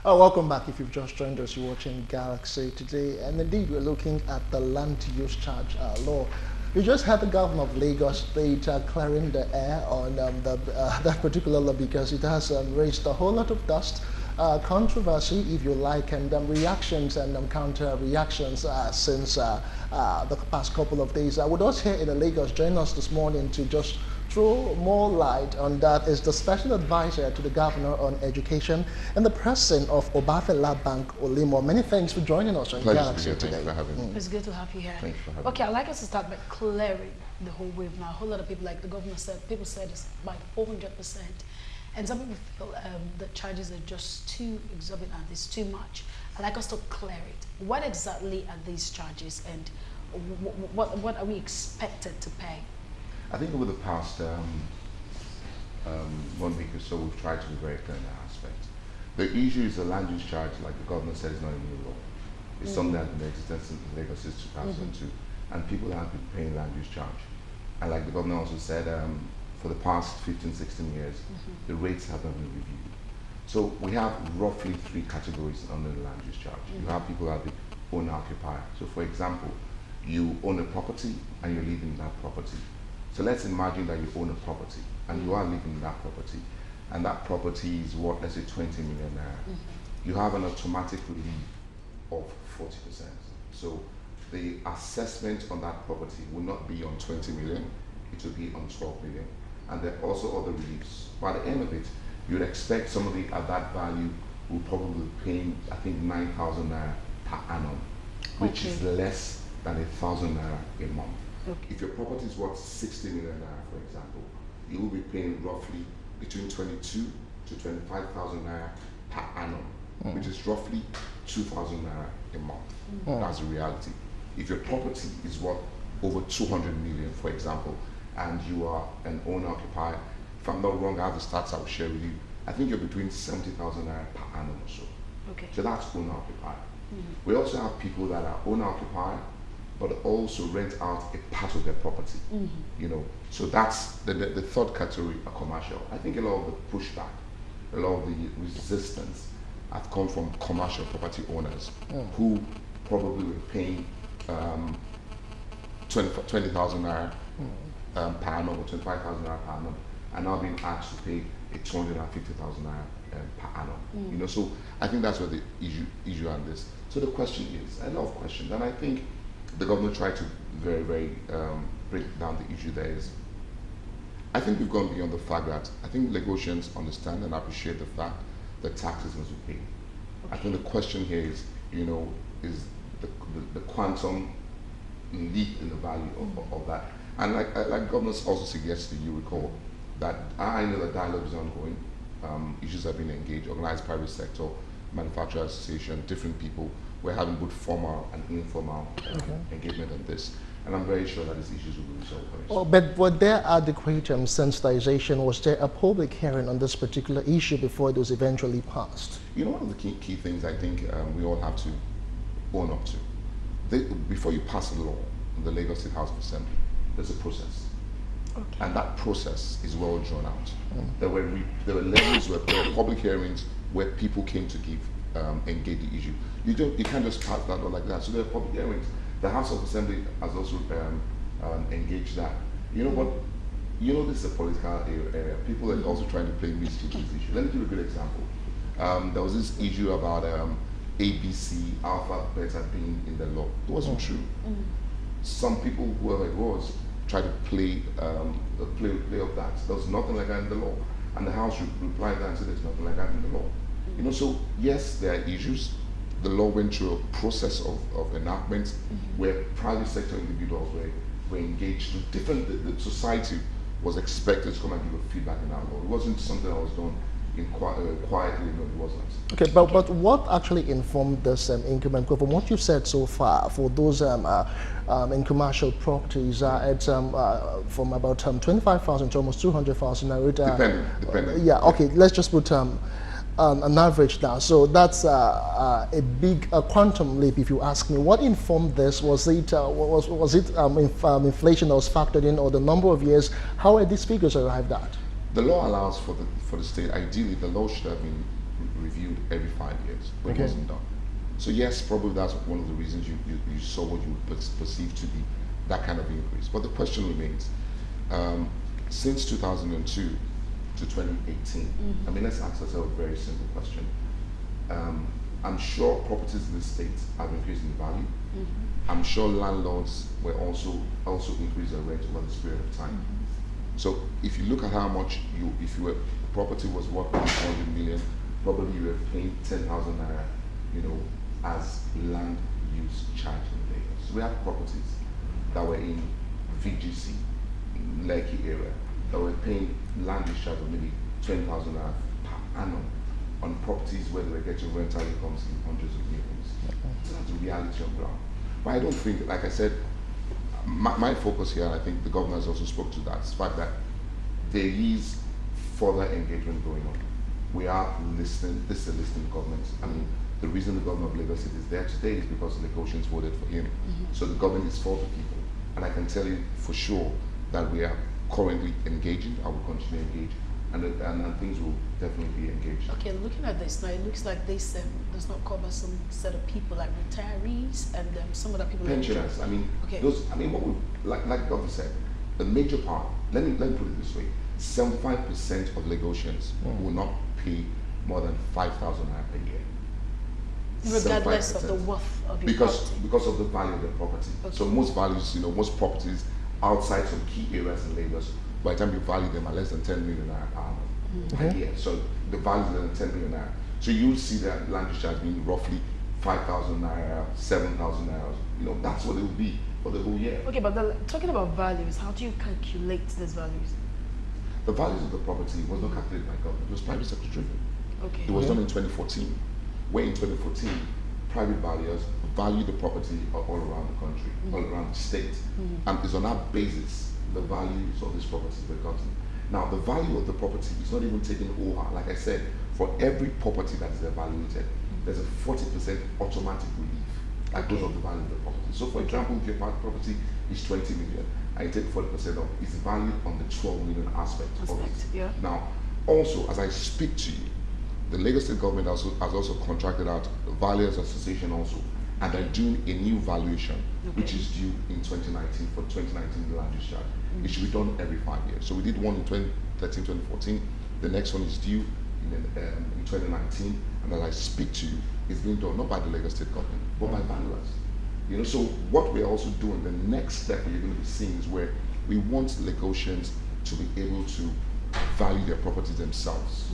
Welcome back. If you've just joined us, you're watching Galaxy today, and indeed we're looking at the land use charge law. You just had the governor of Lagos State clearing the air on that particular law because it has raised a whole lot of dust, controversy, if you like, and reactions and counter reactions since the past couple of days. With us here in Lagos, join us this morning to just throw more light on that is the special advisor to the governor on education and the president of Obafemi Bank Olimo. Many thanks for joining us on Galaxy today. Thanks for having me. It's good to have you here. Thanks for having Okay, I'd like us to start by clearing the whole wave now. A whole lot of people, like the governor said, people said it's by 400%. And some people feel the charges are just too exorbitant, it's too much. I'd like us to clear it. What exactly are these charges and what are we expected to pay? I think over the past 1 week or so, we've tried to be very clear in that aspect. The issue is the land use charge, like the governor said, is not a new law. It's something that's been in existence in Lagos since 2002, and people have been paying land use charge. And like the governor also said, for the past 15, 16 years, the rates have not been reviewed. So we have roughly 3 categories under the land use charge. You have people that are the owner-occupier. So for example, you own a property and you're living in that property. So let's imagine that you own a property and you are living in that property, and that property is worth, let's say, 20 million naira. You have an automatic relief of 40%. So the assessment on that property will not be on 20 million, it will be on 12 million. And there are also other reliefs. By the end of it, you'd expect somebody at that value will probably be paying, I think, 9,000 naira per annum, which is less than 1,000 naira a month. If your property is worth 60 million naira, for example, you will be paying roughly between 22 to 25,000 naira per annum, which is roughly 2,000 naira a month. That's the reality. If your property is worth over 200 million, for example, and you are an owner-occupier, if I'm not wrong, I have the stats I will share with you. I think you're between 70,000 naira per annum or so. So that's owner-occupier. We also have people that are owner-occupier, but also rent out a part of their property. You know, so that's the third category, a commercial. I think a lot of the pushback, a lot of the resistance have come from commercial property owners who probably were paying 20,000 naira per annum or 25,000 naira per annum, and now being asked to pay a 250,000 naira per annum. You know, so I think that's where the issue on this. So the question is, a lot of questions, and I think the governor tried to very break down the issue there is, I think we've gone beyond the fact that I think Lagosians understand and appreciate the fact that taxes must be paid. I think the question here is, you know, is the quantum leap in the value of that. And like governors also suggested, you recall, that I know that dialogue is ongoing, issues have been engaged, organized private sector, manufacturer association, different people. We're having both formal and informal engagement on this, and I'm very sure that these issues will be resolved very soon. Well, but were there adequate sensitization? Was there a public hearing on this particular issue before it was eventually passed? You know, one of the key things I think we all have to own up to. Before you pass a law in the Lagos State House of Assembly, there's a process. And that process is well drawn out. There were levels where there were public hearings where people came to engage the issue. You can't just pass that law like that. So there are public hearings. The House of Assembly has also engaged that. You know what? You know, this is a political area. People are also trying to play mischief with this issue. Let me give you a good example. There was this issue about ABC, alpha, beta being in the law. It wasn't true. Some people, whoever it was, tried to play up that. There was nothing like that in the law. And the House replied that and said there's nothing like that in the law. You know, so yes, there are issues. The law went through a process of enactment where private sector individuals were engaged. The society was expected to come and give a feedback in that law. It wasn't something that was done quietly, no, it wasn't. Okay, but what actually informed this increment? From what you've said so far, for those in commercial properties, it's from about 25,000 to almost 200,000. Depending. Yeah. Okay. Let's just put an average now. So that's a big quantum leap, if you ask me. What informed this? Was it inflation that was factored in, or the number of years? How are these figures arrived at? The law allows for the state. Ideally, the law should have been reviewed every 5 years, but Okay. it wasn't done. So yes, probably that's one of the reasons you saw what you would perceive to be that kind of increase. But the question remains, since 2002 to 2018, I mean, let's ask ourselves a very simple question. I'm sure properties in the state have increased in value. I'm sure landlords were also increased their rent over this period of time. So if you look at how much if your property was worth 100 million, probably you were paying 10,000 naira, as land use charge in Lagos. So we have properties that were in VGC, in Lekki area, that were paying land use charge of maybe 20,000 naira per annum on properties where they were getting rental incomes in hundreds of millions. So that's the reality on ground. But I don't think, like I said, my focus here, and I think the governor has also spoke to that, is the fact that there is further engagement going on. We are listening. This is a listening government. I mean, the reason the governor of Lagos State is there today is because the Lagosians voted for him. So the government is for the people. And I can tell you for sure that we are currently engaging. I will continue to engage. And things will definitely be engaged. Okay, looking at this now, it looks like this does not cover some set of people like retirees and some other people. Pensioners. I mean, okay. What we like the governor said, the major part. Let me put it this way: 75% of Lagosians will not pay more than 5,000 naira per year. Regardless of the worth of your property. Because of the value of the property. Okay. So most values, most properties outside some key areas in Lagos, by the time you value them, are less than 10 million naira per annum a year. So the value is less than 10 million naira. So you'll see that land use charge being roughly 5,000 naira, 7,000 naira. That's what it will be for the whole year. Okay, but talking about values, how do you calculate these values? The values of the property was not calculated by government. It was private sector driven. Okay. It was done in 2014. Where in 2014, private valuers value the property all around the country, all around the state. And it's on that basis the values of this property were gotten. Now, the value of the property is not even taken over. Like I said, for every property that is evaluated, there's a 40% automatic relief that goes on the value of the property. So, for example, if your property is 20 million, I take 40% of it's valued on the 12 million aspect of it. Yeah. Now, also, as I speak to you, the Lagos State government has also contracted out the Valuers Association also, and they're doing a new valuation, which is due in 2019 for 2019 land use charge. It should be done every 5 years. So we did one in 2013, 2014. The next one is due in 2019, and as I speak to you, it's being done not by the Lagos State government, but by valuers. So what we're also doing, the next step you're going to be seeing is where we want Lagosians to be able to value their properties themselves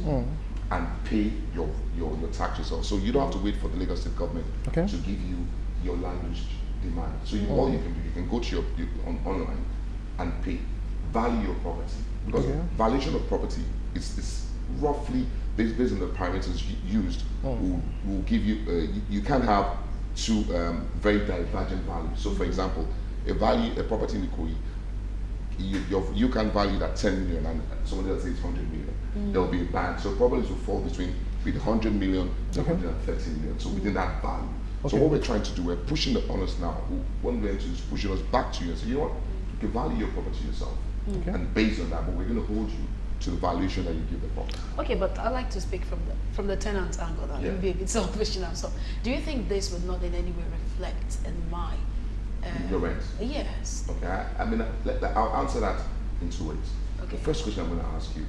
and pay your tax yourself. So you don't have to wait for the Lagos State government to give you your land use demand. So all you can do, you can go to your online and pay, value your property. Because valuation of property is roughly, based on the parameters used, will give you, you can have two very divergent values. So for example, a property in Ikoyi, you can value that 10 million and somebody else says 100 million. There will be a band. So probably will fall between 100 million to 130 million. So within that value. So what we're trying to do, we're pushing the onus now. One way is pushing us back to you and say, you know what, you can value your property yourself. And based on that, but we're going to hold you to the valuation that you give the property. Okay, but I like to speak from the tenant's angle. That may be a bit selfish now. So, do you think this would not in any way reflect in my your rent? Yes. Okay, I mean, I'll answer that in 2 ways. Okay. The first question I'm going to ask you,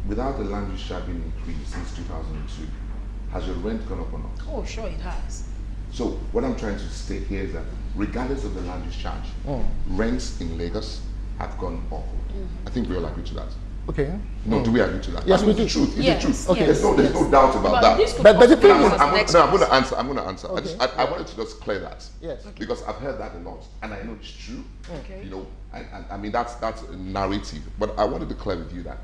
without the land use charge being increased since 2002, has your rent gone up or not? Oh, sure it has. So what I'm trying to state here is that regardless of the land use charge, rents in Lagos have gone up. I think we all agree to that. Okay. No, do we agree to that? Yes, we it's do. the truth. It's Yes, the truth. okay. There's no doubt about that. This could But the possibly thing is- cause next I'm going to month. answer. I'm going to answer. Okay. I wanted to just clear that. Yes. Because I've heard that a lot, and I know it's true. Okay. I mean that's a narrative. But I wanted to clear with you that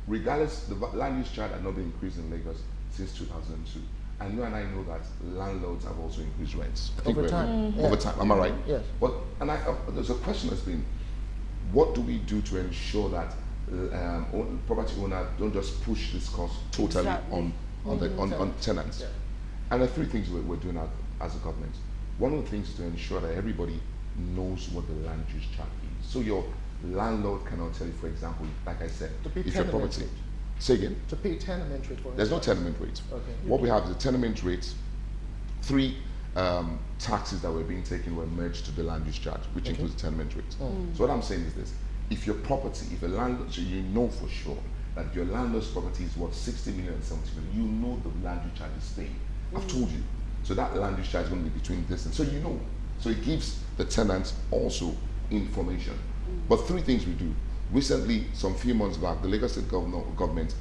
regardless, the land use charge had not been increased in Lagos since 2002. And you and I know that landlords have also increased rents. I think Over time. Over time. Am I right? Yes. But there's a question that's been, what do we do to ensure that property owners don't just push this cost totally Exactly. on tenants? Yeah. And there are three things we're doing as a government. One of the things is to ensure that everybody knows what the land use charge is. So your landlord cannot tell you, for example, like I said, To be if your tenement property, rate. Say again? To pay tenement rate, for There's no instance. tenement rate. Okay. What we have is a tenement rate. Three taxes that were being taken were merged to the land use charge, which includes the tenement rate. So what I'm saying is this: if your property, if a landlord, so you know for sure that your landlord's property is worth 60 million and 70 million, you know the land use charge is paying. I've told you. So that land use charge is going to be between this and so you know. So it gives the tenants also information. But three things we do. Recently, some few months back, the Lagos State government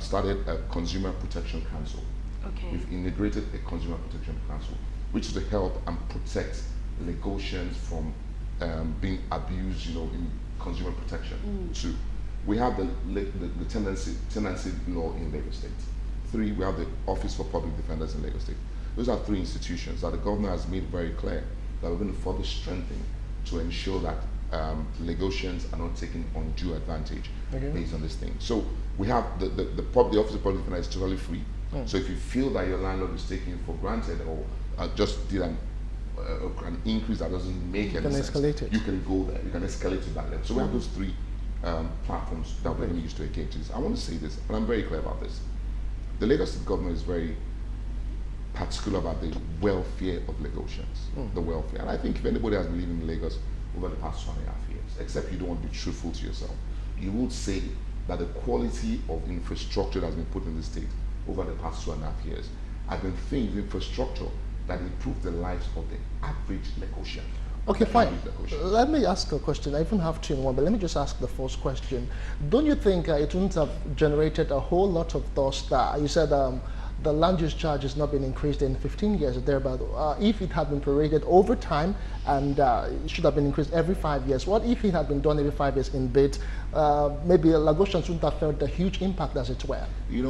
started a Consumer Protection Council. Okay. We've integrated a Consumer Protection Council, which is to help and protect Lagosians from being abused, in consumer protection. Two, we have the tenancy law in Lagos State. Three, we have the Office for Public Defenders in Lagos State. Those are three institutions that the governor has made very clear that we're going to further strengthen to ensure that Lagosians are not taking undue advantage based on this thing. So we have the Office of Public Defenders is totally free. So if you feel that your landlord is taking it for granted or just did an increase that doesn't make any sense, escalate it. you can go there. You can escalate to that level. So we have those three platforms that we're going to use to engage this. I want to say this, and I'm very clear about this. The Lagos State government is very particular about the welfare of Lagosians, the welfare. And I think if anybody has been living in Lagos over the past 2.5 years, except you don't want to be truthful to yourself, you would say that the quality of infrastructure that has been put in the state over the past 2.5 years have been things, infrastructure that improve the lives of the average Lagosian. Okay, The fine. average Lagosian. Let me ask a question. I even have two in one, but let me just ask the first question. Don't you think it wouldn't have generated a whole lot of dust? You said the land use charge has not been increased in 15 years or thereabout. If it had been prorated over time and it should have been increased every 5 years, what if it had been done every 5 years in bits? Maybe Lagosians wouldn't have felt the huge impact as it were. We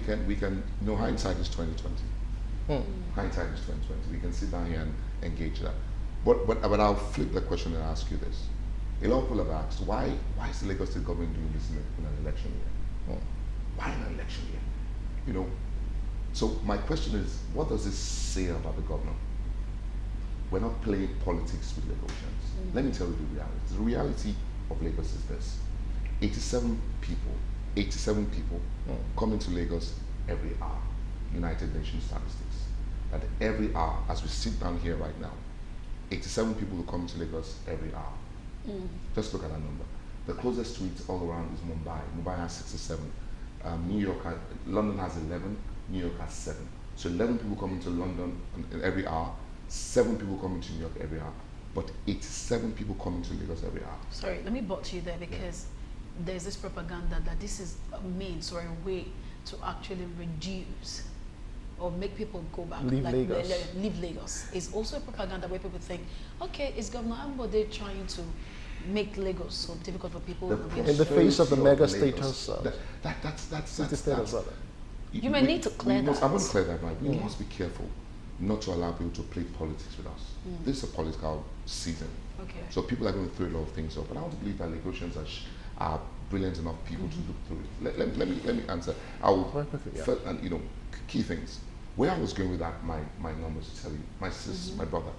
can. Hindsight is 2020. Hindsight is 2020. We can sit down here and engage that. But I'll flip the question and ask you this. A lot of people have asked, why is the Lagos State government doing this in an election year? Why an election year? So my question is, what does this say about the governor? We're not playing politics with Lagosians. Let me tell you the reality. The reality of Lagos is this. 87 people come into Lagos every hour. United Nations statistics. That every hour, as we sit down here right now, 87 people will come to Lagos every hour. Just look at that number. The closest to it all around is Mumbai. Mumbai has 67. London has 11. New York has 7. So 11 people come into London every hour. 7 people come into New York every hour. But 87 people come into Lagos every hour. Sorry, let me butt you there because there's this propaganda that this is a means or a way to actually reduce or make people go back. Leave Lagos. Leave Lagos. It's also a propaganda where people think, okay, is Governor Ambode trying to make Lagos so difficult for people? In the face of the mega Lagos. status. That's You may need to clear that. I want to clear that, right? We must be careful not to allow people to play politics with us. This is a political season. Okay. So people are going to throw a lot of things up. But I want to believe that Lagosians are brilliant enough people to look through it. Let me answer. I will, and key things. Where I was going with that, my numbers to tell you, my sis, my brother,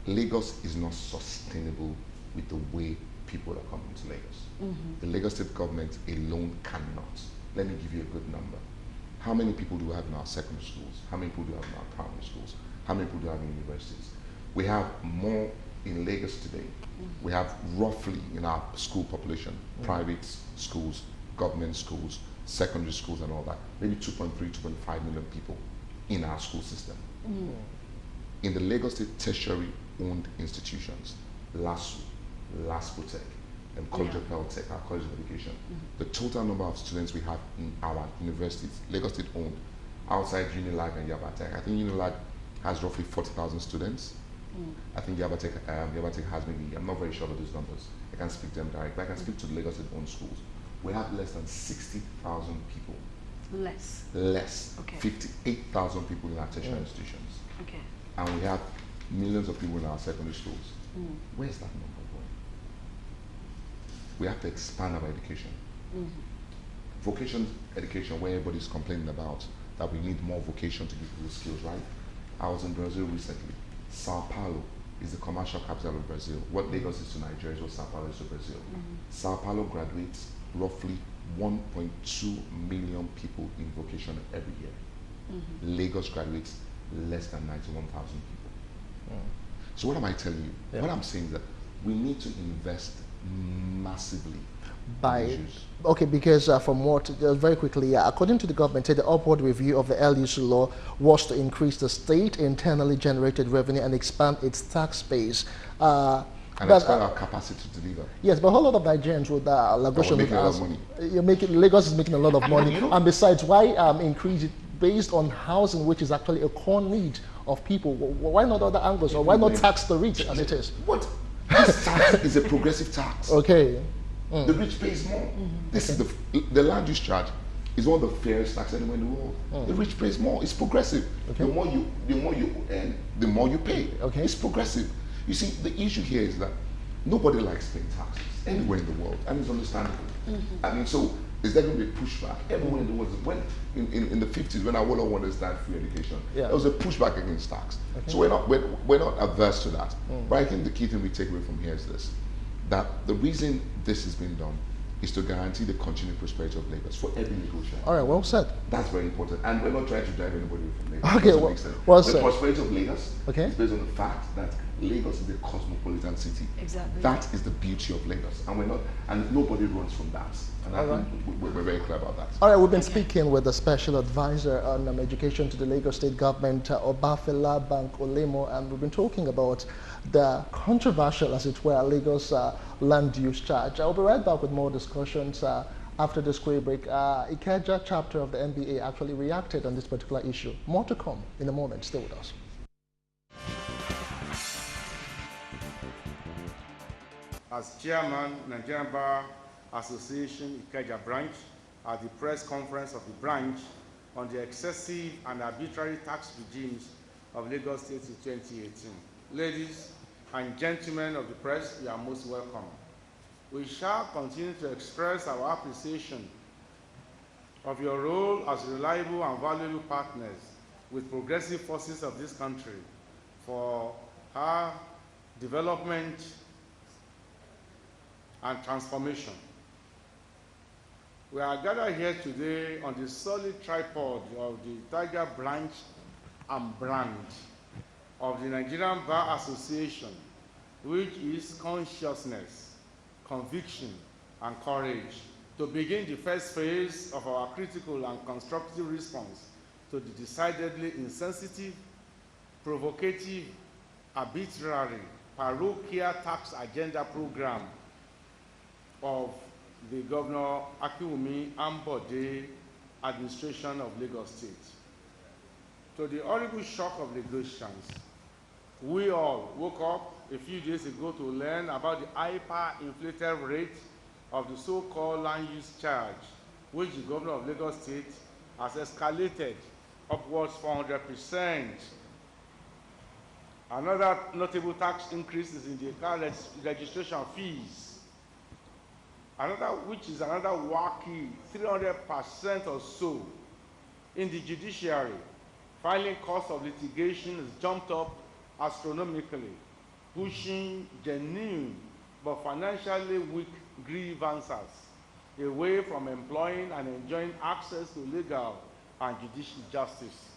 Lagos is not sustainable with the way people are coming to Lagos. The Lagos State government alone cannot. Let me give you a good number. How many people do we have in our secondary schools? How many people do we have in our primary schools? How many people do we have in universities? We have more in Lagos today. We have roughly in our school population, private schools, government schools, secondary schools and all that, maybe 2.3, 2.5 million people in our school system. In the Lagos State tertiary owned institutions, LASU, LASPOTEC, and College of Health Tech, our College of Education, the total number of students we have in our universities, Lagos State owned, outside Unilag and Yabatech, I think Unilag has roughly 40,000 students. I think Yabatech has maybe, I'm not very sure of those numbers. I can't speak to them directly, I can speak to the Lagos State owned schools. We have less than 60,000 people. Less. Okay. 58,000 people in our tertiary institutions. Okay. And we have millions of people in our secondary schools. Where's that number going? We have to expand our education. Vocation education, where everybody's complaining about that we need more vocation to give people skills, right? I was in Brazil recently. Sao Paulo is the commercial capital of Brazil. What Lagos is to Nigeria is what Sao Paulo is to Brazil. Sao Paulo graduates roughly 1.2 million people in vocation every year. Lagos graduates less than 91,000 people. So what am I telling you? Yeah. What I'm saying is that we need to invest massively By in issues. okay, because from what just very quickly, according to the government, the upward review of the LUC law was to increase the state internally generated revenue and expand its tax base. And expand our capacity to deliver. Yes, but a whole lot of Nigerians would Lagos making a lot of ask- money. Lagos is making a lot of money, You know- and besides, why increase it based on housing, which is actually a core need of people? Why not other angles, or why not tax the rich as it is? What? This tax is a progressive tax. Okay. The rich pays more. This is the land use charge is one of the fairest tax anywhere in the world. The rich pays more. It's progressive. Okay. The more you earn, the more you pay. Okay. It's progressive. You see, the issue here is that nobody likes paying taxes anywhere in the world, and it's understandable. I mean, so is there going to be pushback everywhere in the world? When in the 50s, when Awolowo wanted to start free education, Yeah. there was a pushback against tax. So we're not averse to that. But I think the key thing we take away from here is this: that the reason this has been done is to guarantee the continued prosperity of Lagos for every negotiation. All right, well said. That's very important, and we're not trying to drive anybody away from Lagos. Okay, Doesn't well- make sense. well the said. prosperity of Lagos Okay. is based on the fact that Lagos is a cosmopolitan city. Exactly. That is the beauty of Lagos, and nobody runs from that. And I All right. think we're very clear about that. All right, we've been speaking with the special advisor on education to the Lagos State Government, Obafela Bank Olemo, and we've been talking about the controversial, as it were, Lagos land use charge. I'll be right back with more discussions after this quick break. Ikeja chapter of the NBA actually reacted on this particular issue. More to come in a moment. Stay with us. As chairman, Nigerian Bar Association Ikeja branch, at the press conference of the branch on the excessive and arbitrary tax regimes of Lagos State in 2018. Ladies and gentlemen of the press, you are most welcome. We shall continue to express our appreciation of your role as reliable and valuable partners with progressive forces of this country for our development and transformation. We are gathered here today on the solid tripod of the Tiger branch and brand of the Nigerian Bar Association, which is consciousness, conviction, and courage to begin the first phase of our critical and constructive response to the decidedly insensitive, provocative, arbitrary, parochial tax agenda program of the Governor Akinwumi Ambode administration of Lagos State. To the horrible shock of Lagosians, we all woke up a few days ago to learn about the hyper-inflated rate of the so-called land use charge, which the Governor of Lagos State has escalated upwards 400%. Another notable tax increase is in the car registration fees. Which is another wacky 300% or so. In the judiciary, filing cost of litigation has jumped up astronomically, pushing genuine but financially weak grievancers away from employing and enjoying access to legal and judicial justice.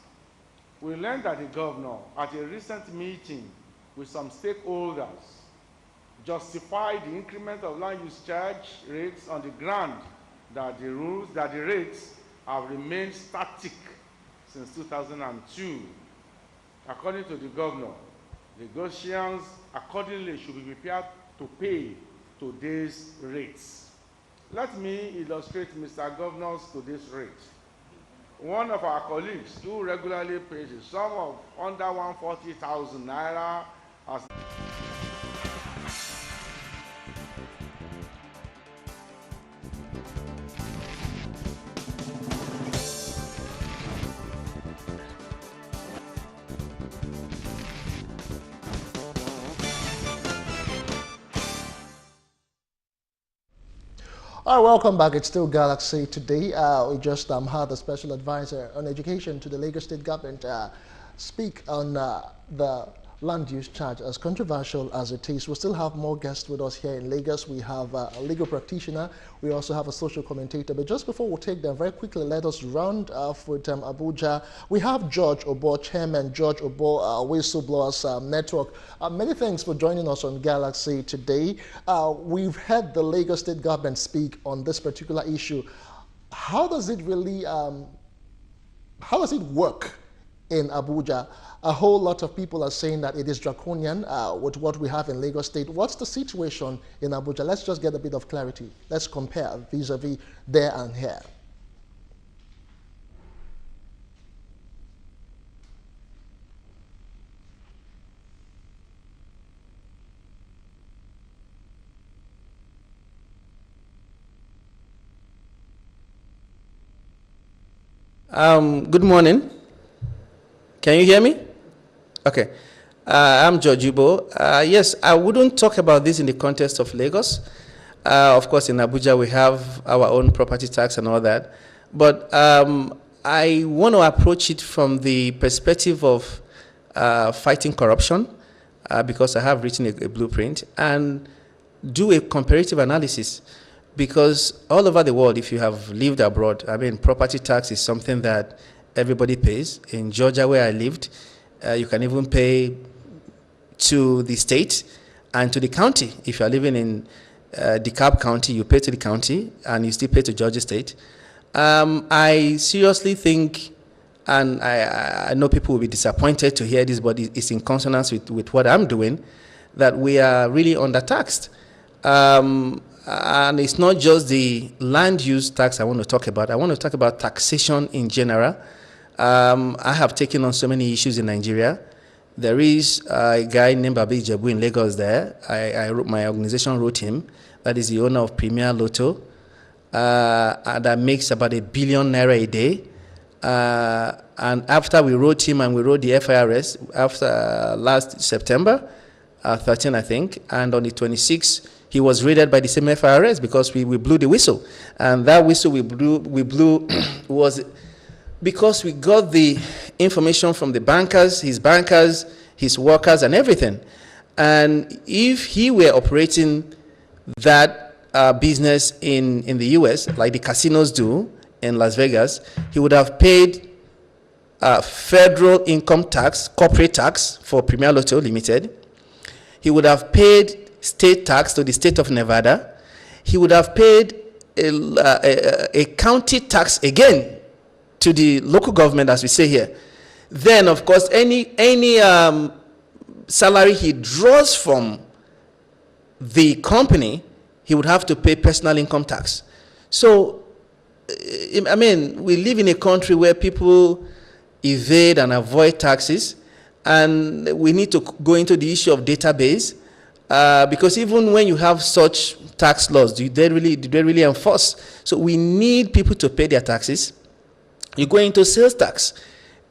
We learned that the governor, at a recent meeting with some stakeholders, justified the increment of land use charge rates on the ground that the rates have remained static since 2002. According to the governor, Lagosians accordingly should be prepared to pay today's rates. Let me illustrate Mr. Governor's today's rate. One of our colleagues who regularly pays a sum of under 140,000 naira has All right, welcome back. It's still Galaxy today. We just had a special advisor on education to the Lagos State Government speak on the land use charge, as controversial as it is. We still have more guests with us here in Lagos. We have a legal practitioner. We also have a social commentator. But just before we take them, very quickly, let us round off with Abuja. We have George Obo, Chairman George Obo, Whistleblowers Network. Many thanks for joining us on Galaxy today. We've heard the Lagos State government speak on this particular issue. How does it really, how does it work in Abuja? A whole lot of people are saying that it is draconian with what we have in Lagos State. What's the situation in Abuja? Let's just get a bit of clarity. Let's compare vis-a-vis there and here. Good morning. Can you hear me? Okay. I'm George Ubo. Yes, I wouldn't talk about this in the context of Lagos. Of course, in Abuja, we have our own property tax and all that. But I want to approach it from the perspective of fighting corruption, because I have written a blueprint, and do a comparative analysis. Because all over the world, if you have lived abroad, I mean, property tax is something that everybody pays. In Georgia, where I lived, you can even pay to the state and to the county. If you are living in DeKalb County, you pay to the county and you still pay to Georgia State. I seriously think, and I know people will be disappointed to hear this, but it's in consonance with what I'm doing, that we are really undertaxed. And it's not just the land use tax I want to talk about. I want to talk about taxation in general. I have taken on so many issues in Nigeria. There is a guy named Babi Jebu in Lagos there. My organization wrote him. That is the owner of Premier Lotto. That makes about ₦1 billion a day. And after we wrote him and we wrote the FIRS, after last September 13, I think, and on the 26th, he was raided by the same FIRS because we blew the whistle. And that whistle we blew was because we got the information from the bankers, his workers, and everything. And if he were operating that business in the US, like the casinos do in Las Vegas, he would have paid federal income tax, corporate tax for Premier Lotto Limited. He would have paid state tax to the state of Nevada. He would have paid a county tax again to the local government, as we say here. Then, of course, any salary he draws from the company, he would have to pay personal income tax. So, I mean, we live in a country where people evade and avoid taxes, and we need to go into the issue of database. Because even when you have such tax laws, do they really enforce? So we need people to pay their taxes. You go into sales tax.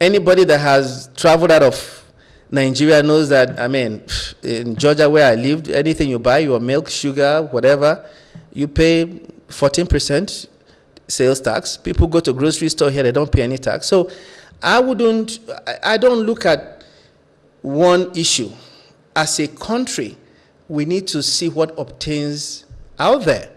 Anybody that has traveled out of Nigeria knows that, I mean, in Georgia where I lived, anything you buy, your milk, sugar, whatever, you pay 14% sales tax. People go to grocery store here, they don't pay any tax. So I don't look at one issue. As a country, we need to see what obtains out there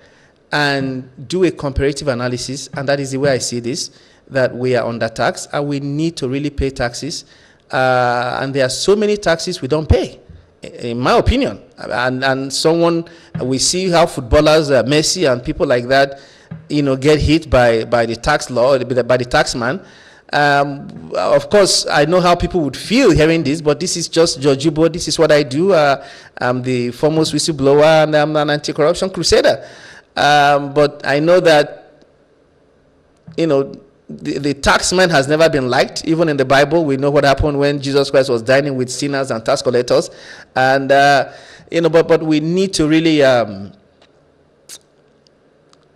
and do a comparative analysis, and that is the way I see this, that we are undertaxed and we need to really pay taxes. And there are so many taxes we don't pay, in my opinion. And we see how footballers, Messi and people like that, get hit by the tax law, by the tax man. Of course, I know how people would feel hearing this, but this is just George Ubo. This is what I do. I'm the foremost whistleblower, and I'm an anti-corruption crusader. But I know that, the tax man has never been liked. Even in the Bible, we know what happened when Jesus Christ was dining with sinners and tax collectors. And, but we need to really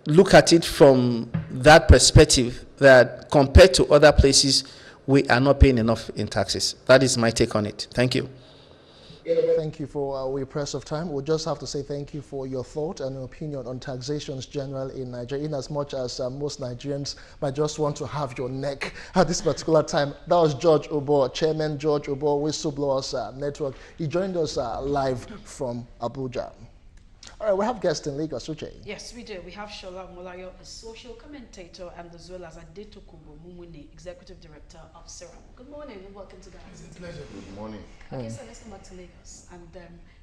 look at it from that perspective, that compared to other places, we are not paying enough in taxes. That is my take on it. Thank you. Thank you for our press of time. We'll just have to say thank you for your thought and opinion on taxations general in Nigeria, in as much as most Nigerians might just want to have your neck at this particular time. That was George Obo, Chairman George Obo, Whistleblowers Network. He joined us live from Abuja. All right, we have guests in Lagos, Uche. Yes, we do. We have Shola Molayo, a social commentator, and as well as Adeto Kubo Mumuni, Executive Director of Serum. Good morning and welcome to Galaxy. It's a pleasure. Good morning. Okay, so let's come back to Lagos. And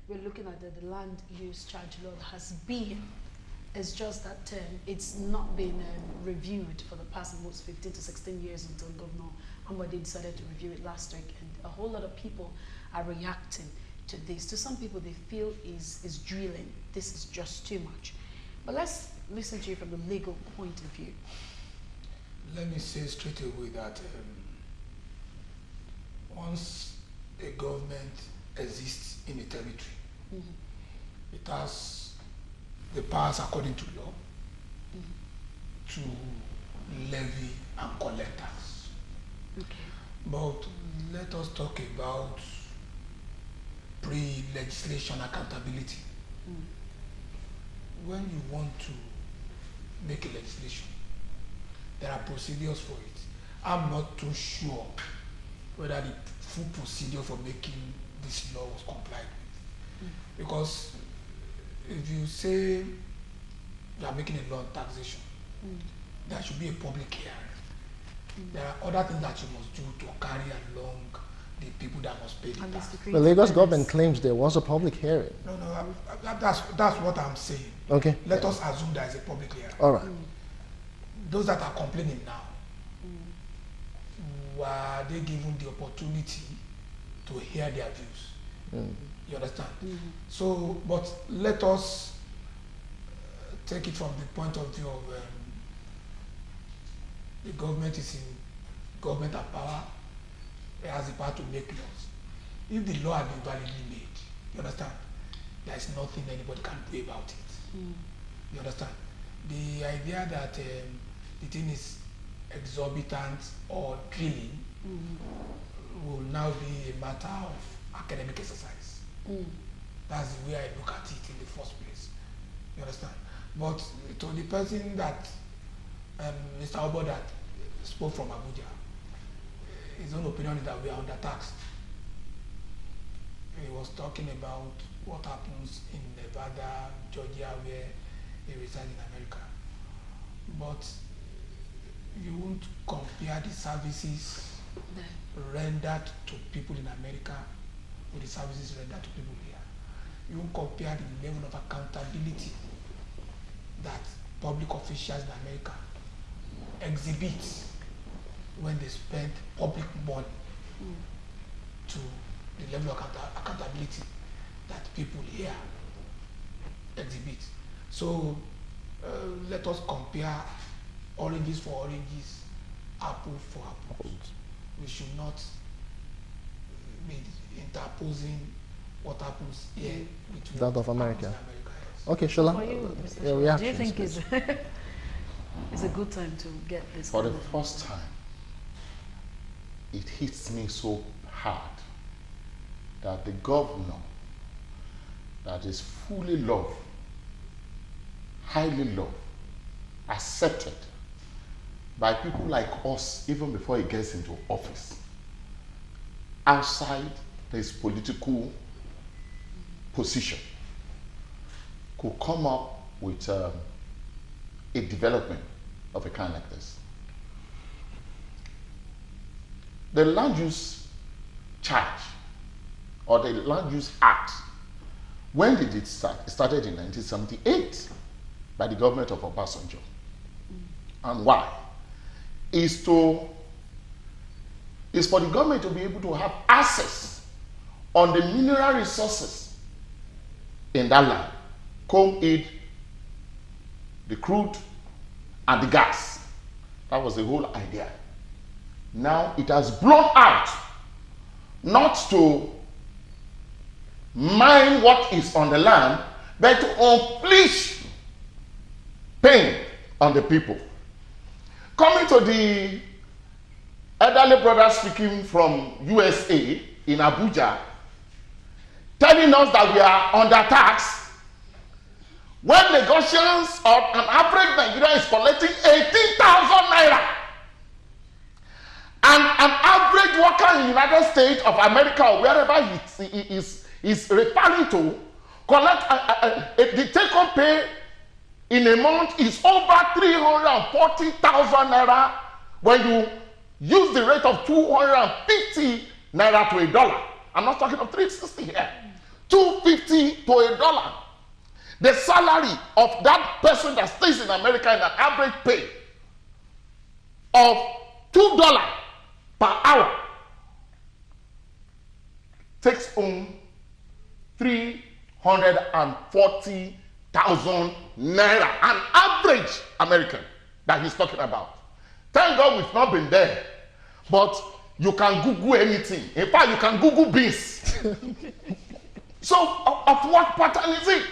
we're looking at the land use charge law that has been. It's just that it's not been reviewed for the past almost 15 to 16 years until Governor Ambode decided to review it last week. And a whole lot of people are reacting to this. To some people, they feel is drilling. This is just too much. But let's listen to you from the legal point of view. Let me say straight away that once a government exists in a territory, it has the powers according to law to levy and collect tax. Okay. But let us talk about pre-legislation accountability. When you want to make a legislation, there are procedures for it. I'm not too sure whether the full procedure for making this law was complied with. Because if you say you are making a law on taxation, there should be a public hearing. There are other things that you must do to carry along the people that must pay the And tax. this decree The Lagos fairness. government claims there was a public hearing. No, that's what I'm saying. Okay. Let us assume there is a public hearing. All right. Those that are complaining now, were they given the opportunity to hear their views? You understand? So, but let us take it from the point of view of the government is in government and power, it has the power to make laws. If the law had been validly made, you understand, there is nothing anybody can do about it. You understand? The idea that the thing is exorbitant or drilling will now be a matter of academic exercise. That's the way I look at it in the first place. You understand? But to the person that Mr. Obo that spoke from Abuja, his own opinion is that we are undertaxed. He was talking about what happens in Nevada, Georgia, where he resides in America. But you won't compare the services rendered to people in America with the services rendered to people here. You won't compare the level of accountability that public officials in America exhibit when they spend public money to the level of accountability that people here exhibit. So let us compare oranges for oranges, apple for apples. We should not be interposing what happens here between That of America. Yes. Okay, Shola. For you, Mr. Your Shola, do you reactions, think please. it's a good time to get this? For the kind of- first time, it hits me so hard that the governor that is fully loved, highly loved, accepted by people like us even before he gets into office, outside his political position, could come up with a development of a kind like this. The Land Use Charge, or the Land Use Act, when did it start? It started in 1978 by the government of Obasanjo. And why? Is for the government to be able to have access on the mineral resources in that land, coal, aid, the crude, and the gas. That was the whole idea. Now it has blown out, not to mine what is on the land, but to unleash pain on the people. Coming to the elderly brother speaking from USA in Abuja, telling us that we are under tax, when Lagosians or an average Nigerian is collecting 18,000 naira, and an average worker in the United States of America or wherever he is referring to, collect the take-home pay in a month is over 340,000 naira when you use the rate of 250 naira to $1. I'm not talking of 360 here. 250 to $1. The salary of that person that stays in America in an average pay of $2 per hour takes home 340,000 naira, an average American that he's talking about. Thank God we've not been there, but you can Google anything. In fact, you can Google beans. So, of what pattern is it?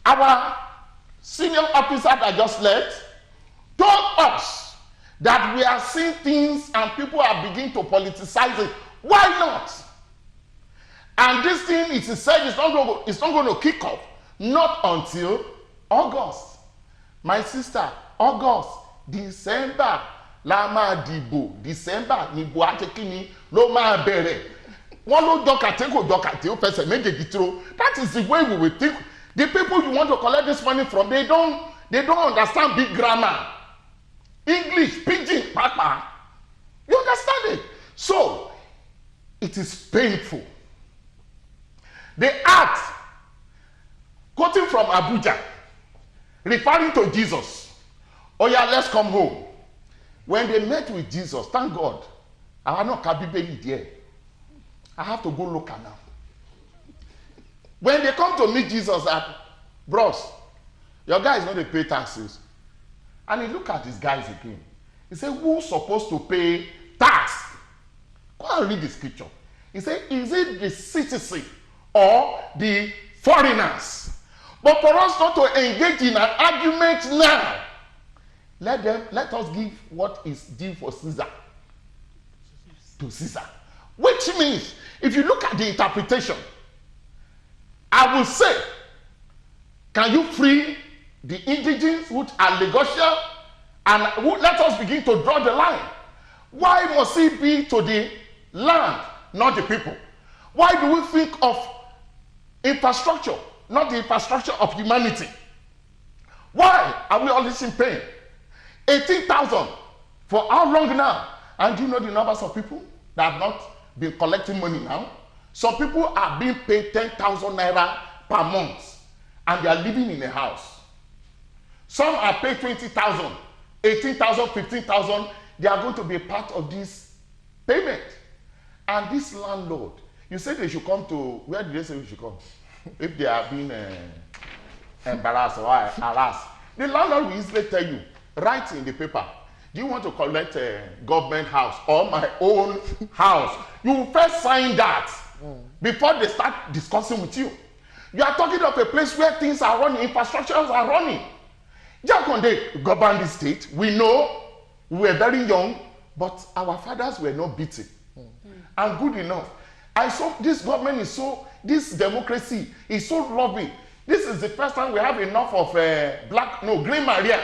Our senior officer that just left told us that we are seeing things and people are beginning to politicize it. Why not? And this thing, it is said, it's not going to kick off, not until August. My sister, August, December, la máa dìbò, December, níbo àtẹkíní ló máa bẹ̀rẹ̀. Wọ́n ló dọ́kàtẹ́ kò dọ́kàtẹ́ ó fẹsẹ̀ méjèèjì tiro. That is the way we will think. The people you want to collect this money from, they don't understand big grammar. English, pidgin, papa. You understand it? So, it is painful. The act, quoting from Abuja, referring to Jesus, oh yeah, let's come home. When they met with Jesus, thank God, I know Kabibeli there. I have to go look at now. When they come to meet Jesus at, bros, your guys know they pay taxes. And he look at his guys again. He said, who's supposed to pay tax? Go and read the scripture. He said, is it the citizen or the foreigners? But for us not to engage in an argument now, let us give what is due for Caesar to Caesar. Which means, if you look at the interpretation, I will say, can you free the indigenes which are Lagosian, and let us begin to draw the line. Why must it be to the land, not the people? Why do we think of infrastructure, not the infrastructure of humanity? Why are we always in pain? 18,000 for how long now? And do you know the numbers of people that have not been collecting money now? Some people are being paid 10,000 naira per month and they are living in a house. Some are paid 20,000, 18,000, 15,000. They are going to be a part of this payment. And this landlord, you say they should come to, where did they say we should come? If they are being embarrassed or harassed. The landlord will easily tell you, write in the paper, do you want to collect a government house or my own house? You will first sign that before they start discussing with you. You are talking of a place where things are running, infrastructures are running. Jakonde governed the state. We know we were very young, but our fathers were not beaten. And good enough. I saw this government is so, this democracy is so loving. This is the first time we have enough of Green Maria.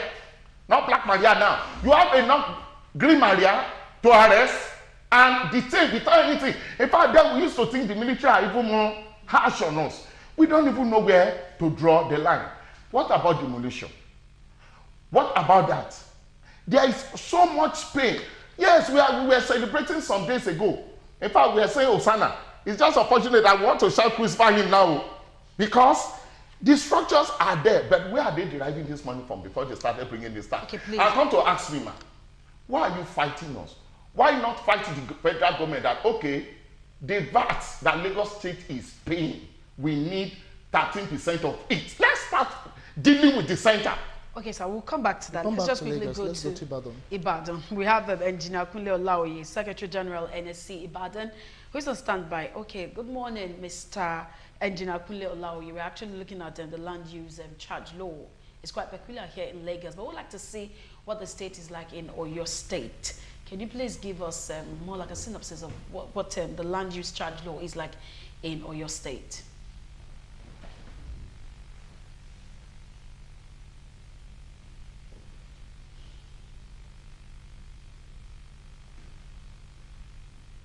Not Black Maria now. You have enough Green Maria to arrest and detain without anything. In fact, then we used to think the military are even more harsh on us. We don't even know where to draw the line. What about demolition? What about that? There is so much pain. Yes, we were celebrating some days ago. In fact, we are saying Hosanna. It's just unfortunate that we want to shout crucify him now. Because the structures are there, but where are they deriving this money from before they started bringing this stuff? Okay, please. I come to ask me, man, why are you fighting us? Why not fight the federal government that, okay, the VAT that Lagos State is paying, we need 13% of it. Let's start dealing with the center. Okay, so we'll come back to that. Come Let's back just to quickly Lagos. go Let's to go to Ibadan. Ibadan. We have Engineer Kunle Olaoye, Secretary General, NSC Ibadan, who's on standby. Okay, good morning, Mr. Engineer Kunle Olaoye. We're actually looking at the land use charge law. It's quite peculiar here in Lagos, but we'd like to see what the state is like in Oyo State. Can you please give us more like a synopsis of what the land use charge law is like in Oyo State?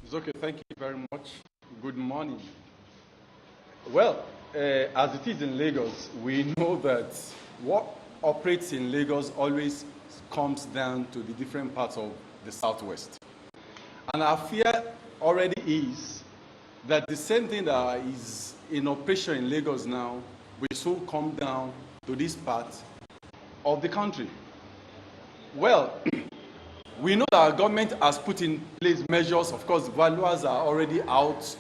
It's okay, thank you very much. Good morning. Well, as it is in Lagos, we know that what operates in Lagos always comes down to the different parts of the Southwest. And our fear already is that the same thing that is in operation in Lagos now will soon come down to this part of the country. Well, we know that our government has put in place measures. Of course, valuers are already out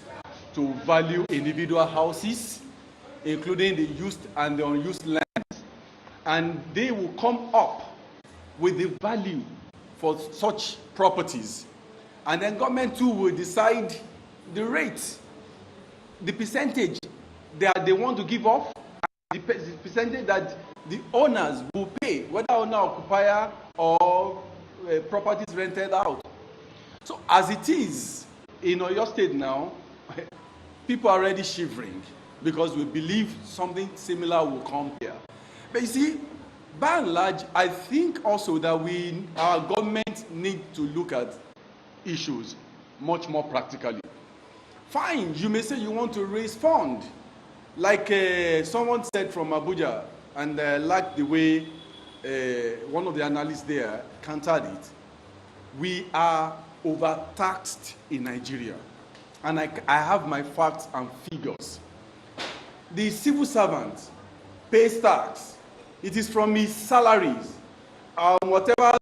to value individual houses, including the used and the unused lands, and they will come up with the value for such properties. And then government too will decide the rate, the percentage that they want to give off, and the percentage that the owners will pay, whether owner occupier or properties rented out. So as it is in Oyo State now, people are already shivering because we believe something similar will come here. But you see, by and large, I think also that our government need to look at issues much more practically. Fine, you may say you want to raise funds, like someone said from Abuja, and like the way one of the analysts there countered it. We are overtaxed in Nigeria, and I have my facts and figures. The civil servant pays tax. It is from his salaries, whatever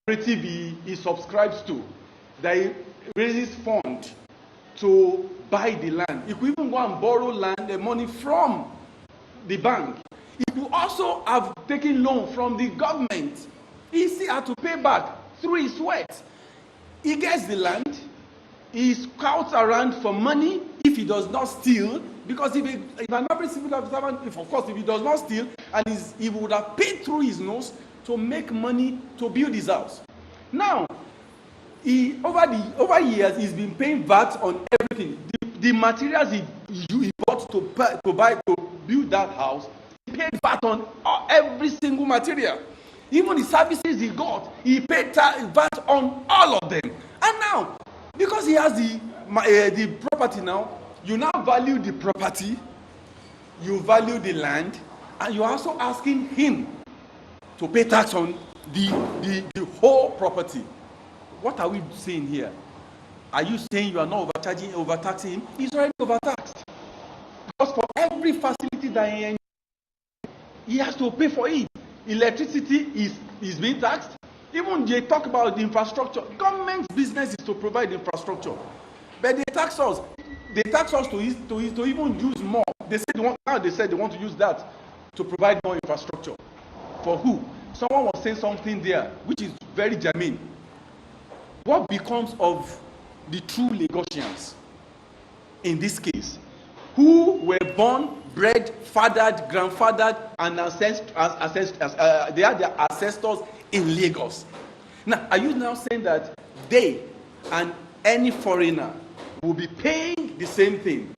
cooperative he subscribes to, that he raises fund to buy the land. He could even go and borrow land and money from the bank. He could also have taken loan from the government. He still had to pay back through his sweat. He gets the land. He scouts around for money if he does not steal, because if an average civil servant, if he does not steal, and he would have paid through his nose to make money to build his house. Now, over years, he's been paying VAT on everything. The materials he bought to build that house, he paid VAT on every single material. Even the services he got, he paid VAT on all of them. And now, because he has the property now, you now value the property, you value the land, and you're also asking him to pay tax on the whole property. What are we saying here? Are you saying you are not overtaxing him? He's already overtaxed. Because for every facility that he enjoys, he has to pay for it. Electricity is being taxed. Even they talk about the infrastructure. Government's business is to provide infrastructure. But they tax us. They tax us to even use more. They said they want to use that to provide more infrastructure. For who? Someone was saying something there, which is very germane. What becomes of the true Lagosians in this case, who were born, bred, fathered, grandfathered, and they are their ancestors in Lagos? Now, are you now saying that they and any foreigner will be paying the same thing?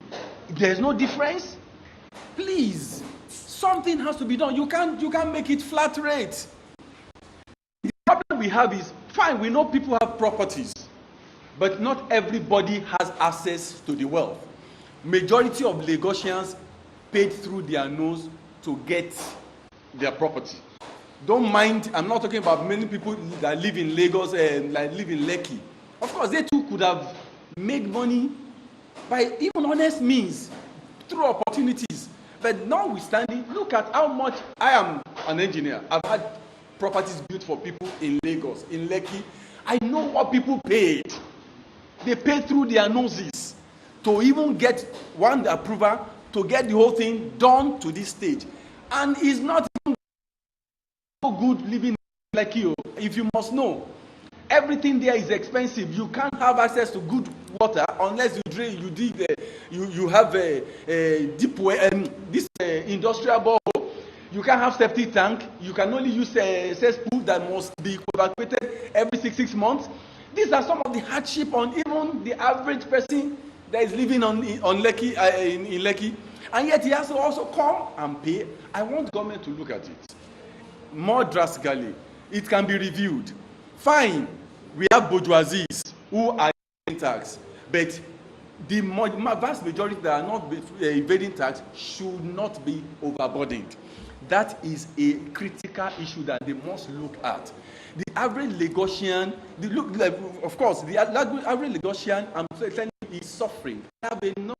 There's no difference? Please, something has to be done. You can't make it flat rate. The problem we have is, fine, we know people have properties, but not everybody has access to the wealth. Majority of Lagosians paid through their nose to get their property. Don't mind, I'm not talking about many people that live in Lagos and live in Lekki. Of course, they too could have made money by even honest means, through opportunities. But notwithstanding, look at how much, I am an engineer. I've had properties built for people in Lagos, in Lekki. I know what people paid. They paid through their noses to even get one approval, to get the whole thing done to this stage. And it's not even good living in Lekki, if you must know. Everything there is expensive. You can't have access to good water unless you have a deep well, this industrial borehole. You can't have septic tank. You can only use a cesspool that must be evacuated every six months. These are some of the hardship on even the average person that is living on Lekki, in Lekki. And yet he has to also come and pay. I want government to look at it more drastically. It can be reviewed. Fine, we have bourgeoisies who are paying tax, but the vast majority that are not evading tax should not be overburdened. That is a critical issue that they must look at. The average Lagosian, of course, the average Lagosian, I'm telling you, is suffering. I have enough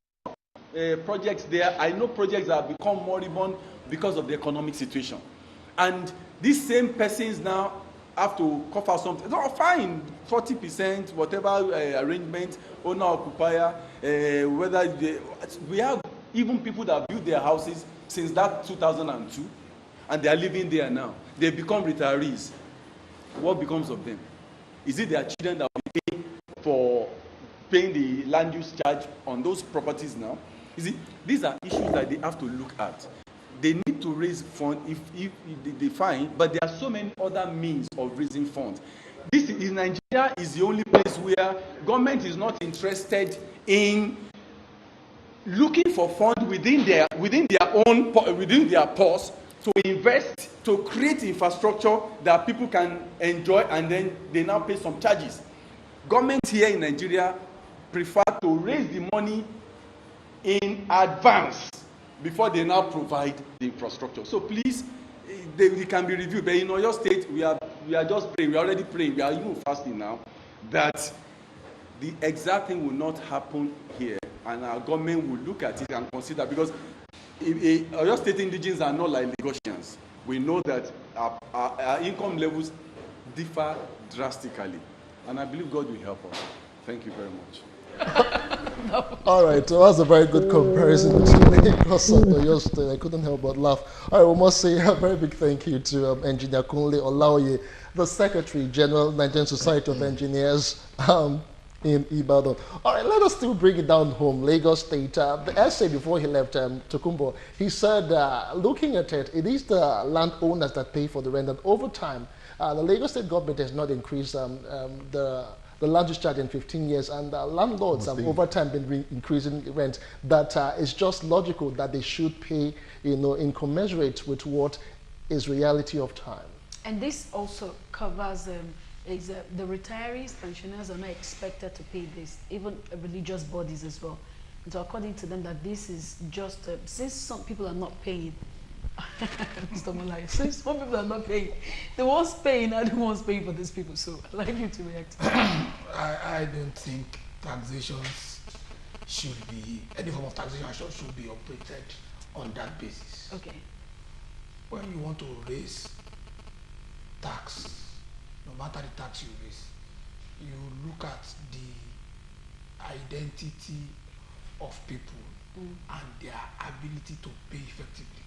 projects there. I know projects that have become moribund because of the economic situation. And these same persons now have to cough out something. No, fine, 40%, whatever arrangement, owner occupier, whether we have even people that built their houses since that 2002, and they are living there now. They become retirees. What becomes of them? Is it their children that will pay for paying the land use charge on those properties now? You see, these are issues that they have to look at. They need to raise funds if they find, but there are so many other means of raising funds. This in Nigeria is the only place where government is not interested in looking for funds within their purse to invest, to create infrastructure that people can enjoy, and then they now pay some charges. Government here in Nigeria prefer to raise the money in advance before they now provide the infrastructure. So please, they can be reviewed. But in Oyo State, we are just praying. We are already praying. We are even fasting now that the exact thing will not happen here, and our government will look at it and consider, because Oyo State indigenes are not like Lagosians. We know that our income levels differ drastically, and I believe God will help us. Thank you very much. All right, so that's a very good comparison between Lagos and Oyo State. I couldn't help but laugh. All right, we must say a very big thank you to Engineer Kunle Olaoye, the Secretary General, Nigerian Society of Engineers in Ibadan. All right, let us still bring it down home, Lagos State. The essay before he left, Tokumbo, he said, looking at it, it is the landowners that pay for the rent, and over time, the Lagos State government has not increased the land use charge in 15 years, and landlords have over time been increasing rent. That it's just logical that they should pay, in commensurate with what is reality of time. And this also covers the retirees, pensioners are not expected to pay this, even religious bodies as well. And so according to them, that this is just, since some people are not paying, Mr. Mulai, since some people are not paying, the ones paying are the ones paying for these people. So I'd like you to react. I don't think taxations should be, any form of taxation should be operated on that basis. Okay. When you want to raise tax, no matter the tax you raise, you look at the identity of people and their ability to pay effectively.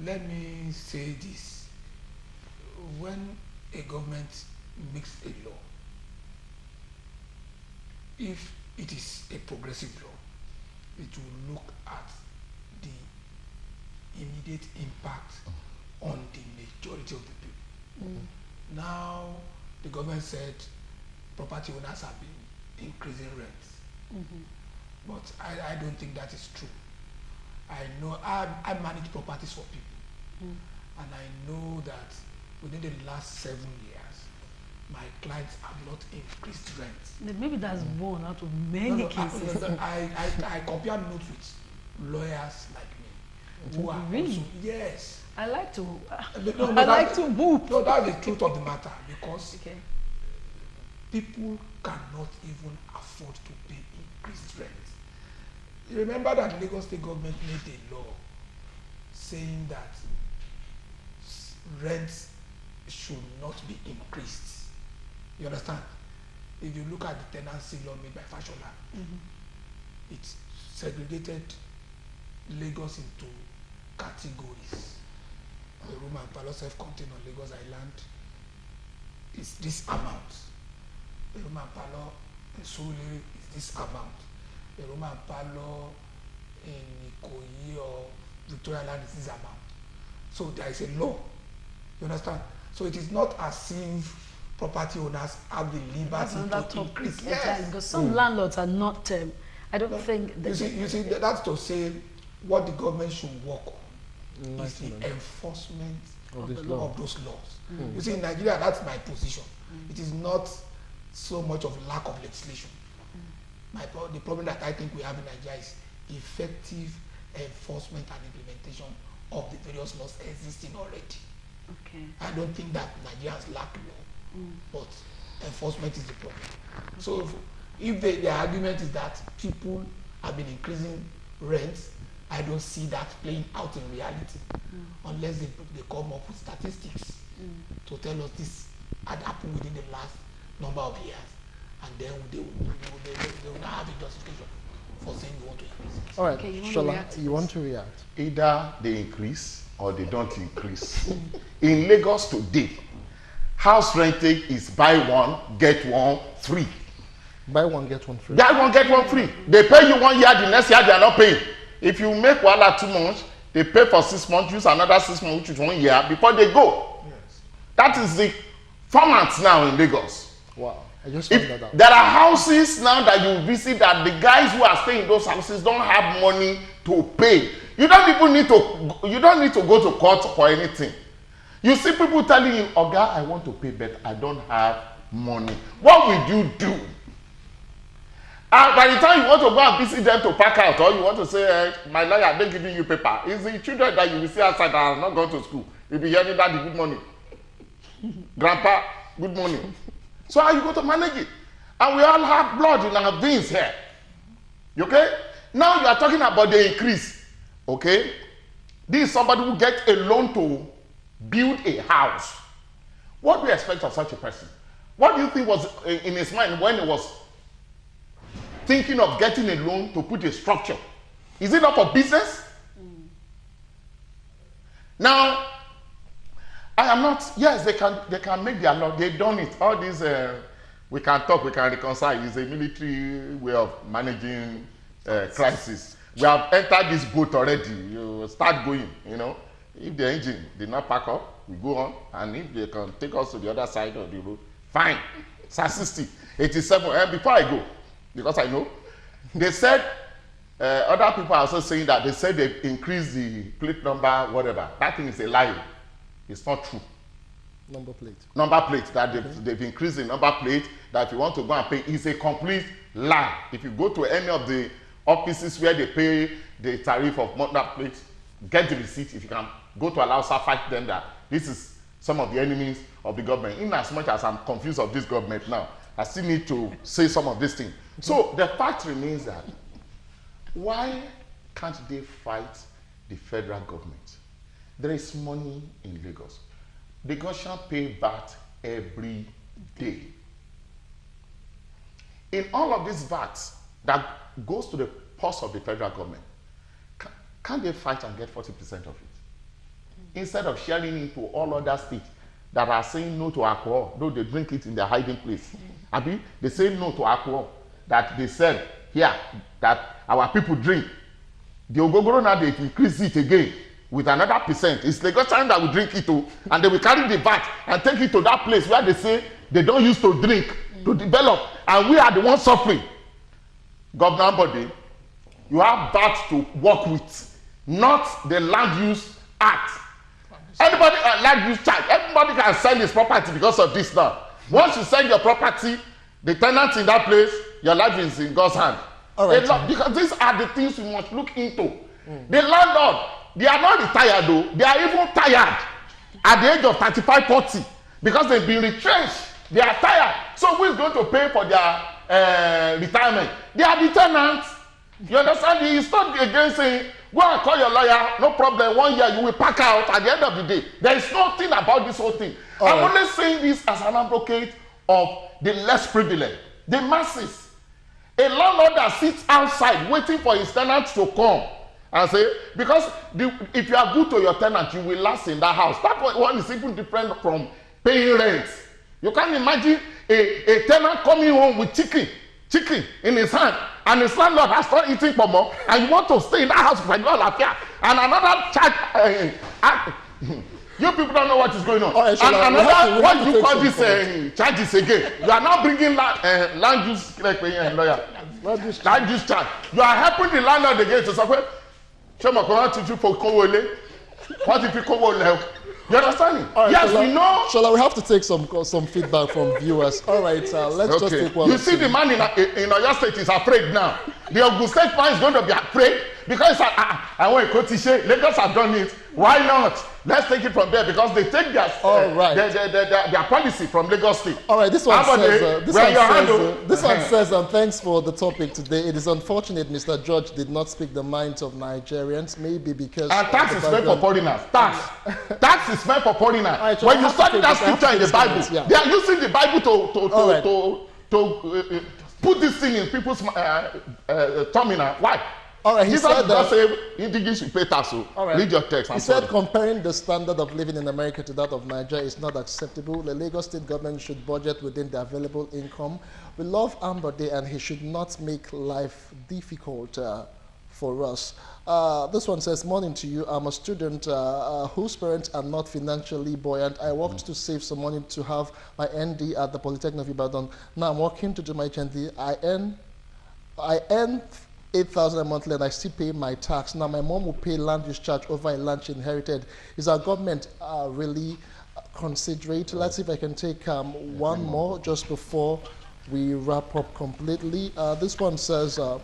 Let me say this. When a government makes a law, if it is a progressive law, it will look at the immediate impact on the majority of the people. Now, the government said property owners have been increasing rents. But I don't think that is true. I know I manage properties for people, and I know that within the last 7 years, my clients have not increased rent. Maybe that's one out of many cases. I compare notes with lawyers like me who are really? also, yes. I like to. I like to move. No, that's the truth of the matter, because people cannot even afford to pay increased rent. Remember that Lagos State government made a law saying that rents should not be increased. You understand? If you look at the tenancy law made by Fashola, it segregated Lagos into categories. The room and parlour self-contained on Lagos Island is this amount. The room and parlour in Surulere is this amount. The room and parlour in Ikoyi or Victoria Land is this amount. So there is a law. You understand? So it is not as if property owners have the That's liberty another to topic increase. entirely, Yes. because some landlords are not. I don't think that. You see, that's to say what the government should work on is the Enlightenment. enforcement Of this of law. those laws. You see, in Nigeria, that's my position. It is not so much of lack of legislation. The problem that I think we have in Nigeria is effective enforcement and implementation of the various laws existing already. Okay. I don't think that Nigerians lack law, but enforcement is the problem. So if the argument is that people have been increasing rents, I don't see that playing out in reality unless they come up with statistics to tell us this had happened within the last number of years, and then they will not have a justification for saying you want to increase it. All right, Okay, you want to Shola, react to you want to react? Either they increase or they don't increase. In Lagos today, house renting is buy one, get one free. Buy one, get one free. Buy one, get one free. They pay you 1 year, the next year they are not paying. If you make wahala 2 months, they pay for 6 months, use another 6 months, which is 1 year, before they go. Yes. That is the format now in Lagos. Wow, I just found that If out. there are houses now that you visit that the guys who are staying in those houses don't have money to pay. You don't even need to go to court for anything. You see people telling you, Oga, I want to pay, but I don't have money. What will you do? By the time you want to go and visit them to pack out, or you want to say, my lawyer, I'm not giving you paper. It's the children that you will see outside that are not going to school. You'll be hearing daddy, good morning. Grandpa, good morning. So how you going to manage it? And we all have blood in our veins here. Okay? Now you are talking about the increase. Okay? This is somebody who gets a loan to build a house. What do you expect of such a person? What do you think was in his mind when he was thinking of getting a loan to put a structure? Is it not for business? Now, I am not, yes, they can make their law, they've done it. All these, we can talk, we can reconcile. It's a military way of managing crisis. We have entered this boat already. You start going, you know. If the engine did not pack up, we go on. And if they can take us to the other side of the road, fine. It's 60, 87. And before I go, because I know, they said, other people are also saying that they said they've increased the plate number, whatever. That thing is a lie. It's not true. Number plate. Number plate, that they've increased the number plate, that if you want to go and pay, is a complete lie. If you go to any of the offices where they pay the tariff of number plate, get the receipt. If you can go to Alausa, fight them that this is some of the enemies of the government. In as much as I'm confused of this government now, I still need to say some of these things. So the fact remains that why can't they fight the federal government? There is money in Lagos. Lagosians pay VAT every day. In all of these VATs that goes to the purse of the federal government, can't they fight and get 40% of it? Instead of sharing it to all other states that are saying no to alcohol, though they drink it in their hiding place. Abi, they say no to alcohol, that they said here that our people drink. The Ogogoro now, they increase it again with another percent. It's Lagosians that will drink it too, and they will carry the VAT and take it to that place where they say they don't use to drink, to develop, and we are the ones suffering. Governor Body, you have VAT to work with, not the Land Use Act. Anybody land use charge, everybody can sell his property because of this now. Once you sell your property, the tenant in that place, your life is in God's hand. All right, Because these are the things we must look into. The landlord, they are not retired though, they are even tired at the age of 35, 40 because they've been retrenched. They are tired. So who is going to pay for their retirement? They are the tenants. You understand? He is not against saying, go and call your lawyer, no problem, 1 year you will pack out at the end of the day. There is nothing about this whole thing. I'm only saying this as an advocate of the less privileged, the masses. A landlord that sits outside waiting for his tenants to come and say, because if you are good to your tenant, you will last in that house. That one is even different from paying rent. You can't imagine a tenant coming home with chicken in his hand, and his landlord has started eating pomo, and you want to stay in that house for your life, and another charge You people don't know what is going on. All right, And another, what to you call take this charges again? You are now bringing land use lawyer. Land use charge. You are helping the landlord again to say, what if you you understand me? Right, yes, we know. Shall we have to take some feedback from viewers? All right, let's just take one. You see, the man in Oyo State is afraid now. The Ogun State man is going to be afraid because I want to Kotishe. Lagos have done it. Why not? Let's take it from there because they take their their policy from Lagos State. All right, this one says, thanks for the topic today. It is unfortunate Mr. George did not speak the minds of Nigerians, maybe because... And tax is meant for foreigners. Tax is meant for foreigners. Right, when you study that scripture in the Bible, they are using the Bible to put this thing in people's terminal. Why? All right, he said that say pay tax. Right. Read your text. He said comparing the standard of living in America to that of Nigeria is not acceptable. The Lagos State government should budget within the available income. We love Ambode and he should not make life difficult for us. This one says, morning to you. I'm a student whose parents are not financially buoyant. I worked to save some money to have my ND at the Polytechnic of Ibadan. Now I'm working to do my HND. I earn 8,000 a month and I still pay my tax. Now my mom will pay land use charge over a land she inherited. Is our government really considerate? Let's see if I can take one more just before we wrap up completely. This one says, our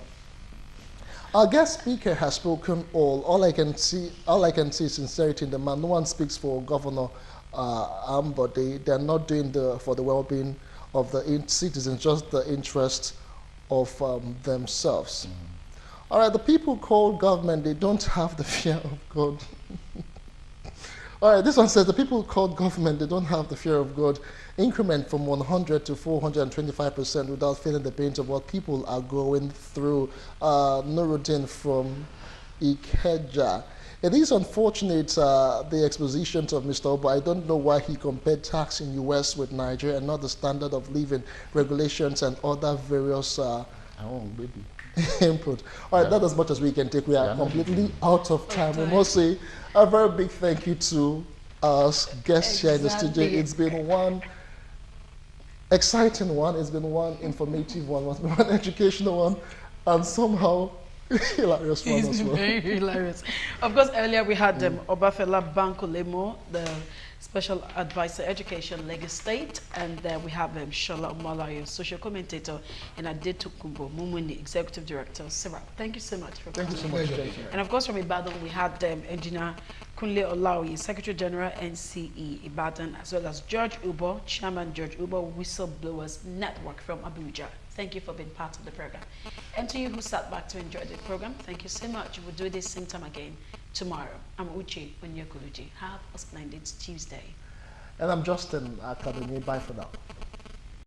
guest speaker has spoken all. All I can see is sincerity in the man. No one speaks for Governor Ambode. They're not doing for the well-being of the citizens, just the interest of themselves. All right, the people called government, they don't have the fear of God. All right, this one says the people called government, they don't have the fear of God. Increment from 100 to 425% without feeling the pain of what people are going through. Nuruddin from Ikeja. It is unfortunate, the expositions of Mr. Obo. I don't know why he compared tax in US with Nigeria and not the standard of living, regulations and other various input. All right, that's as much as we can take. We are completely out of time. We must say a very big thank you to our guests here in the studio. It's been one exciting one, it's been one informative one, it's been one educational one, and somehow hilarious one as well. Very hilarious. Of course, earlier we had Obafela Bankolemo, the Special Advisor Education, Lagos State, and we have Shola Umalayo, social commentator, and Adetu Kumbo Mumuni, Executive Director, Sera. Thank you so much for coming. Thank you so much. And of course, from Ibadan, we had Engineer Kunle Olawi, Secretary General, NCE Ibadan, as well as George Ubo, Chairman George Ubo, Whistleblowers Network from Abuja. Thank you for being part of the program. And to you who sat back to enjoy the program, thank you so much. We'll do this same time again tomorrow. I'm Uche Onyekuluji. Have a splendid Tuesday. And I'm Justin Academy. Bye for now.